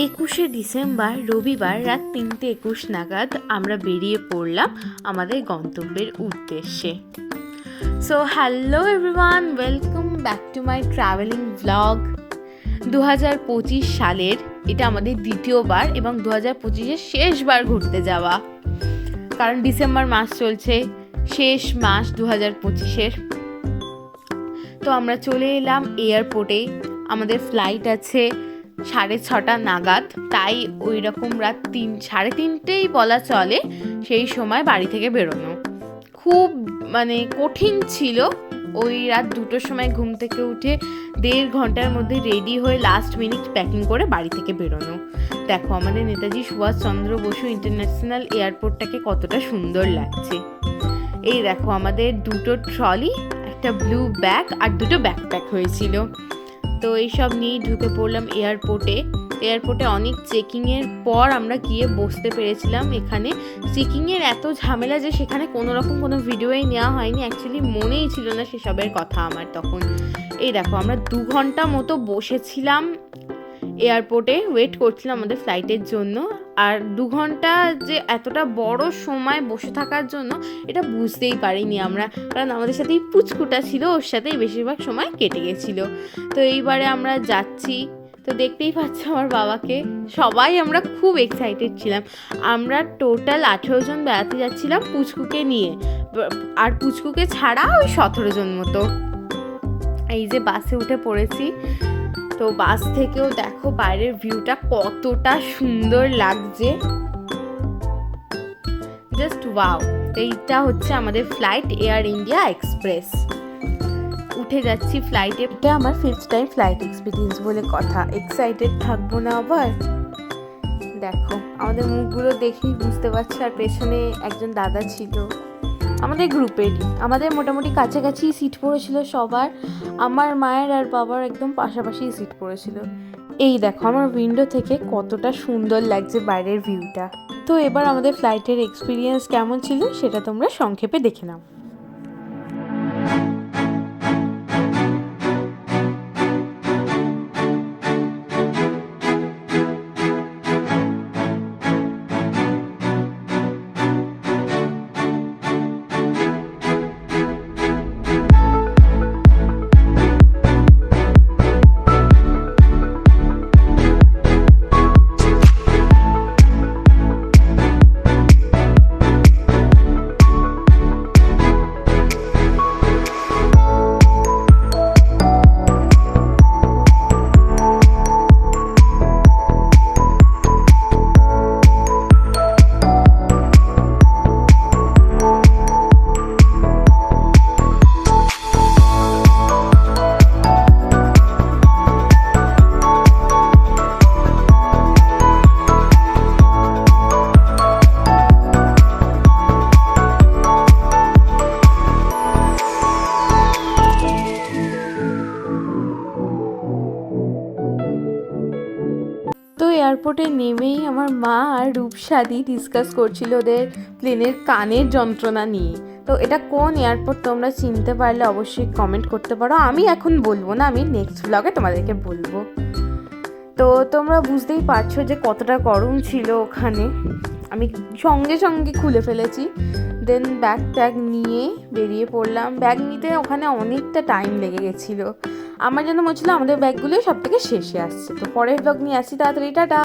21শে December রবিবার রাত 3:21 নাগাদ আমরা বেরিয়ে পড়লাম আমাদের গন্তব্যের উদ্দেশ্যে। So hello everyone, welcome back to my travelling blog. 2025 সালের এটা আমাদের দ্বিতীয়বার এবং 2025-এর শেষবার ঘুরতে যাওয়া, কারণ ডিসেম্বর মাস চলছে, শেষ মাস 2025-এর। তো আমরা চলে এলাম এয়ারপোর্টে। আমাদের ফ্লাইট আছে 6:30 নাগাদ, তাই ওই রকম রাত 3-3:30 বলা চলে সেই সময় বাড়ি থেকে বেরোনো। খুব কঠিন ছিল। ওই রাত 2টোর সময় ঘুম থেকে উঠে 1.5 ঘন্টার মধ্যে রেডি হয়ে লাস্ট মিনিট প্যাকিং করে বাড়ি থেকে বেরোনো। দেখো আমাদের নেতাজি সুভাষচন্দ্র বসু ইন্টারন্যাশনাল এয়ারপোর্টটাকে কতটা সুন্দর লাগছে। এই দেখো আমাদের 2টো ট্রলি, একটা ব্লু ব্যাগ আর 2টো ব্যাকপ্যাক হয়েছিল। তো এইসব নিয়েই ঢুকে পড়লাম এয়ারপোর্টে অনেক চেকিংয়ের পর আমরা গিয়ে বসতে পেরেছিলাম। এখানে চেকিংয়ের এত ঝামেলা যে সেখানে কোনো ভিডিওই নেওয়া হয়নি, অ্যাকচুয়ালি মনেই ছিল না সেসবের কথা আমার তখন। এই দেখো আমরা 2 ঘন্টা মতো বসেছিলাম এয়ারপোর্টে, ওয়েট করছিলাম আমাদের ফ্লাইটের জন্য। আর 2 ঘন্টা যে এতটা বড় সময় বসে থাকার জন্য এটা বুঝতেই পারিনি আমরা, কারণ আমাদের সাথেই পুচকুটা ছিল, ওর সাথেই বেশিরভাগ সময় কেটে গেছিলো। তো এইবারে আমরা যাচ্ছি, তো দেখতেই পাচ্ছ আমার বাবাকে। সবাই আমরা খুব এক্সাইটেড ছিলাম। আমরা টোটাল 18 জন বেড়াতে যাচ্ছিলাম পুচকুকে নিয়ে, আর পুচকুকে ছাড়া ওই 17 জন মতো। এই যে বাসে উঠে পড়েছি। তো বাস থেকেও দেখো বাইরের ভিউটা কতটা সুন্দর লাগছে, জাস্ট ওয়াও। এইটা হচ্ছে আমাদের ফ্লাইট, এয়ার ইন্ডিয়া এক্সপ্রেস। উঠে যাচ্ছি ফ্লাইটে। এটা আমার 5th টাইম ফ্লাইট এক্সপিরিয়েন্স বলে কথা, এক্সাইটেড থাকবো না আবার? দেখো আমাদের মুখগুলো দেখেই বুঝতে পারছি। আর পেছনে একজন দাদা ছিল আমাদের গ্রুপেরই, আমাদের মোটামুটি কাছাকাছি সিট পড়েছিল সবার। আমার মায়ের আর বাবার একদম পাশাপাশি সিট পড়েছিল। এই দেখো আমার উইন্ডো থেকে কতটা সুন্দর লাগছে বাইরের ভিউটা। তো এবার আমাদের ফ্লাইটের এক্সপিরিয়েন্স কেমন ছিল সেটা তোমরা সংক্ষেপে দেখে নাও। তো এয়ারপোর্টে নেমেই আমার মা আর রূপসাদি ডিসকাস করছিল ওদের প্লেনের কানের যন্ত্রণা নিয়ে। তো এটা কোন এয়ারপোর্ট তোমরা চিনতে পারলে অবশ্যই কমেন্ট করতে পারো। আমি এখন বলবো না, আমি নেক্সট ব্লগে তোমাদেরকে বলবো। তো তোমরা বুঝতেই পারছো যে কতটা গরম ছিল ওখানে। আমি সঙ্গে সঙ্গে খুলে ফেলেছি, দেন ব্যাগ ট্যাগ নিয়ে বেরিয়ে পড়লাম। ব্যাগ নিতে ওখানে অনেকটা টাইম লেগে গেছিলো। আমার যেন মনে হচ্ছিলো আমাদের ব্যাগগুলোই সব থেকে শেষে আসছে। তো পরের ব্লগ নিয়ে আসছি তাড়াতাড়ি, টাটা।